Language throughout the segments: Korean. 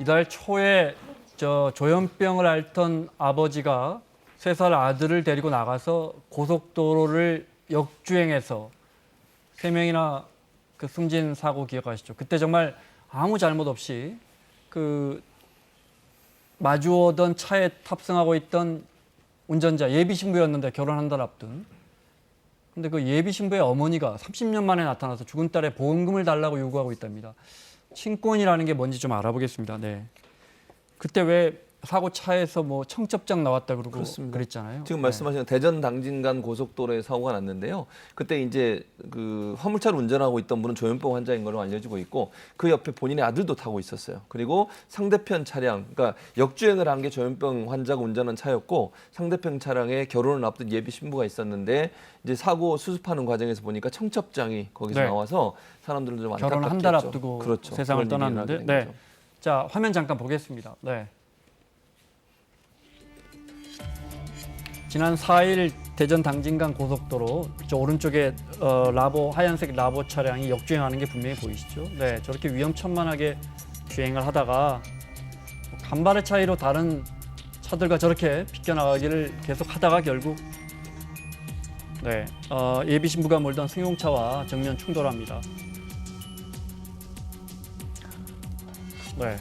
이달 초에 조현병을 앓던 아버지가 3살 아들을 데리고 나가서 고속도로를 역주행해서 3명이나 그 숨진 사고 기억하시죠? 그때 정말 아무 잘못 없이 그 마주오던 차에 탑승하고 있던 운전자 예비 신부였는데 결혼 1달 앞둔. 근데 그 예비 신부의 어머니가 30년 만에 나타나서 죽은 딸의 보험금을 달라고 요구하고 있답니다. 친권이라는 게 뭔지 좀 알아보겠습니다. 네. 그때 왜 사고 차에서 뭐 청첩장 나왔다 그러고 그렇습니다. 그랬잖아요. 지금 네. 말씀하신 대전 당진간 고속도로에 사고가 났는데요. 그때 이제 그 화물차를 운전하고 있던 분은 조현병 환자인 걸로 알려지고 있고 그 옆에 본인의 아들도 타고 있었어요. 그리고 상대편 차량, 그러니까 역주행을 한 게 조현병 환자가 운전한 차였고 상대편 차량에 결혼을 앞둔 예비 신부가 있었는데 이제 사고 수습하는 과정에서 보니까 청첩장이 거기서 네. 나와서 사람들은 좀 안타깝게 결혼 1달 했죠. 앞두고 그렇죠. 세상을 그런 일이 떠났는데. 일어나게 된 네. 거죠. 자, 화면 잠깐 보겠습니다. 네. 지난 4일 대전 당진간 고속도로 저 오른쪽에 하얀색 라보 차량이 역주행하는 게 분명히 보이시죠? 네, 저렇게 위험천만하게 주행을 하다가 간발의 차이로 다른 차들과 저렇게 비껴나가기를 계속 하다가 결국 예비 신부가 몰던 승용차와 정면 충돌합니다. 네,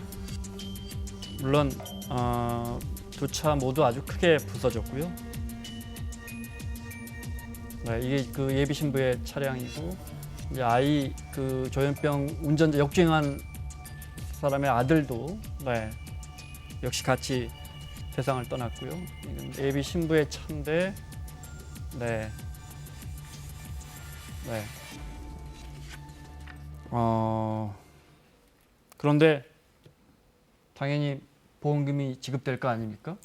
물론 두 차 모두 아주 크게 부서졌고요. 네, 이게 그 예비 신부의 차량이고 이제 아이 그 조현병 운전자 역주행한 사람의 아들도 역시 같이 세상을 떠났고요. 이건 예비 신부의 차인데 그런데 당연히 보험금이 지급될 거 아닙니까?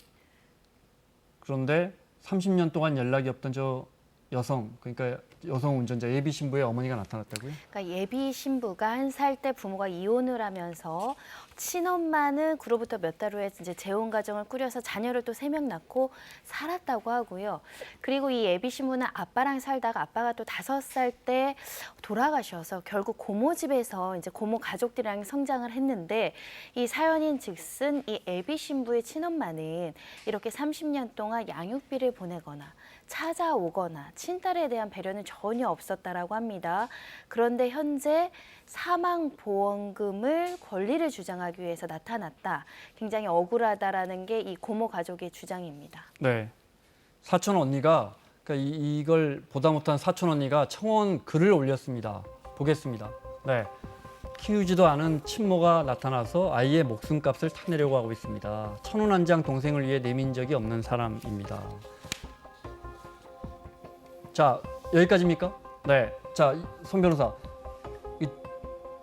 그런데 30년 동안 연락이 없던 저 여성, 그러니까 여성 운전자 예비 신부의 어머니가 나타났다고요? 그러니까 예비 신부가 1살 때 부모가 이혼을 하면서 친엄마는 그로부터 몇 달 후에 이제 재혼 가정을 꾸려서 자녀를 또 3명 낳고 살았다고 하고요. 그리고 이 예비 신부는 아빠랑 살다가 아빠가 또 5살 때 돌아가셔서 결국 고모 집에서 이제 고모 가족들이랑 성장을 했는데 이 사연인즉슨 이 예비 신부의 친엄마는 이렇게 30년 동안 양육비를 보내거나 찾아오거나 친딸에 대한 배려는 전혀 없었다라고 합니다. 그런데 현재 사망보험금을 권리를 주장하기 위해서 나타났다. 굉장히 억울하다라는 게 이 고모 가족의 주장입니다. 네, 사촌 언니가 그러니까 이걸 보다 못한 사촌 언니가 청원 글을 올렸습니다. 보겠습니다. 네, 키우지도 않은 친모가 나타나서 아이의 목숨값을 타내려고 하고 있습니다. 천원 한 장 동생을 위해 내민 적이 없는 사람입니다. 자, 여기까지입니까? 네. 자, 손 변호사. 이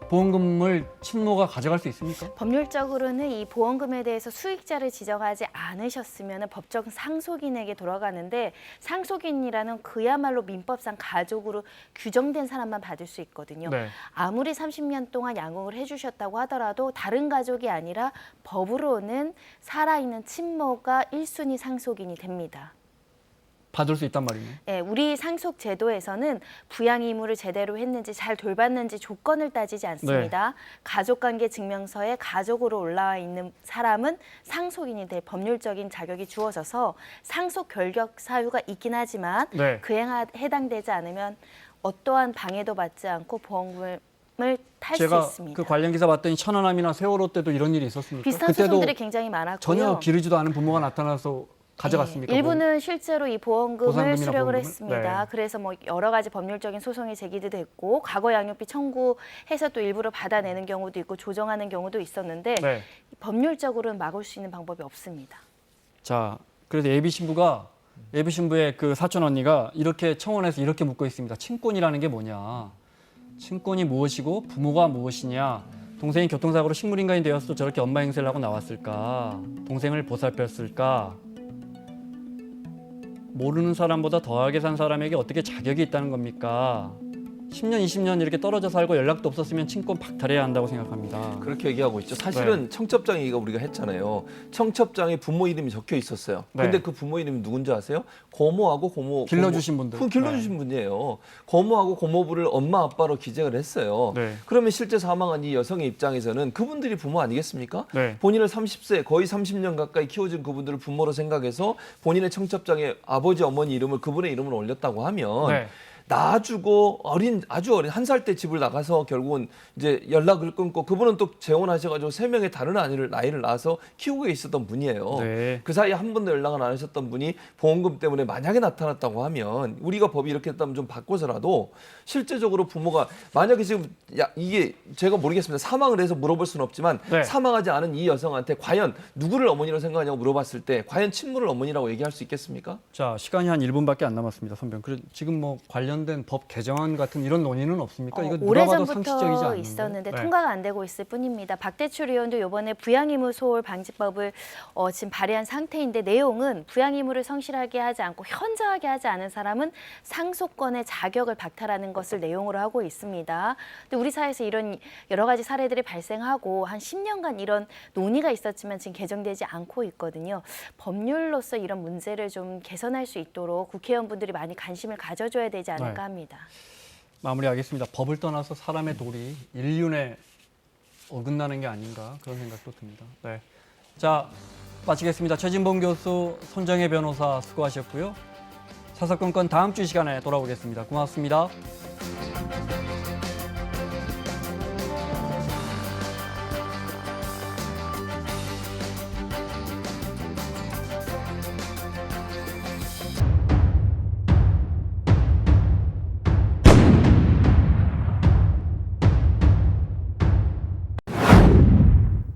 보험금을 친모가 가져갈 수 있습니까? 법률적으로는 이 보험금에 대해서 수익자를 지정하지 않으셨으면 법정 상속인에게 돌아가는데 상속인이라는 그야말로 민법상 가족으로 규정된 사람만 받을 수 있거든요. 네. 아무리 30년 동안 양육을 해주셨다고 하더라도 다른 가족이 아니라 법으로는 살아있는 친모가 1순위 상속인이 됩니다. 받을 수 있단 말이네요. 네, 우리 상속 제도에서는 부양 의무를 제대로 했는지 잘 돌봤는지 조건을 따지지 않습니다. 가족관계 증명서에 가족으로 올라와 있는 사람은 상속인이 될 법률적인 자격이 주어져서 상속 결격 사유가 있긴 하지만 그에 해당되지 않으면 어떠한 방해도 받지 않고 보험금을 탈 수 있습니다. 제가 그 관련 기사 봤더니 천안함이나 세월호 때도 이런 일이 있었습니까? 비슷한 소송들이 굉장히 많았고요. 전혀 기르지도 않은 부모가 나타나서 가져갔습니까? 일부는 실제로 이 보험금을 보상금이나 수령을 보험금을? 했습니다. 네. 그래서 뭐 여러 가지 법률적인 소송이 제기도 됐고 과거 양육비 청구해서 또 일부러 받아내는 경우도 있고 조정하는 경우도 있었는데 법률적으로는 막을 수 있는 방법이 없습니다. 자, 그래서 예비 신부의 그 사촌 언니가 이렇게 청원해서 이렇게 묻고 있습니다. 친권이라는 게 뭐냐? 친권이 무엇이고 부모가 무엇이냐? 동생이 교통사고로 식물인간이 되어서 저렇게 엄마 행세를 하고 나왔을까? 동생을 보살폈을까? 모르는 사람보다 더하게 산 사람에게 어떻게 자격이 있다는 겁니까? 10년, 20년 이렇게 떨어져 살고 연락도 없었으면 친권 박탈해야 한다고 생각합니다. 그렇게 얘기하고 있죠. 사실은 청첩장 얘기가 우리가 했잖아요. 청첩장에 부모 이름이 적혀 있었어요. 근데 네. 그 부모 이름이 누군지 아세요? 고모하고 길러주신 분들. 그 길러주신 분이에요. 고모하고 고모부를 엄마 아빠로 기재를 했어요. 네. 그러면 실제 사망한 이 여성의 입장에서는 그분들이 부모 아니겠습니까? 네. 본인을 30세 거의 30년 가까이 키워준 그분들을 부모로 생각해서 본인의 청첩장에 아버지 어머니 이름을 그분의 이름을 올렸다고 하면 네. 낳아주고 아주 어린 1살 때 집을 나가서 결국은 이제 연락을 끊고 그분은 또 재혼하셔가지고 3명의 다른 나이를 낳아서 키우고 있었던 분이에요. 네. 그 사이에 한 번도 연락을 안 하셨던 분이 보험금 때문에 만약에 나타났다고 하면 우리가 법이 이렇게 했다면 좀 바꿔서라도 실제적으로 부모가 만약에 지금 이게 제가 모르겠습니다. 사망을 해서 물어볼 수는 없지만 네. 사망하지 않은 이 여성한테 과연 누구를 어머니로 생각하냐고 물어봤을 때 과연 친모를 어머니라고 얘기할 수 있겠습니까? 자, 시간이 한 1분밖에 안 남았습니다, 선배님. 지금 뭐 관련된 법 개정안 같은 이런 논의는 없습니까? 이거 누가 봐도 상식적이지 오래전부터 않는데. 있었는데 네. 통과가 안 되고 있을 뿐입니다. 박대출 의원도 이번에 부양의무 소홀 방지법을 지금 발의한 상태인데 내용은 부양의무를 성실하게 하지 않고 현저하게 하지 않은 사람은 상속권의 자격을 박탈하는 것을 내용으로 하고 있습니다. 근데 우리 사회에서 이런 여러 가지 사례들이 발생하고 한 10년간 이런 논의가 있었지만 지금 개정되지 않고 있거든요. 법률로서 이런 문제를 좀 개선할 수 있도록 국회의원분들이 많이 관심을 가져줘야 되지 않을까 네. 합니다. 마무리하겠습니다. 법을 떠나서 사람의 도리, 인륜에 어긋나는 게 아닌가 그런 생각도 듭니다. 네. 자, 마치겠습니다. 최진봉 교수, 손정혜 변호사 수고하셨고요. 사사건건 다음 주 시간에 돌아오겠습니다. 고맙습니다.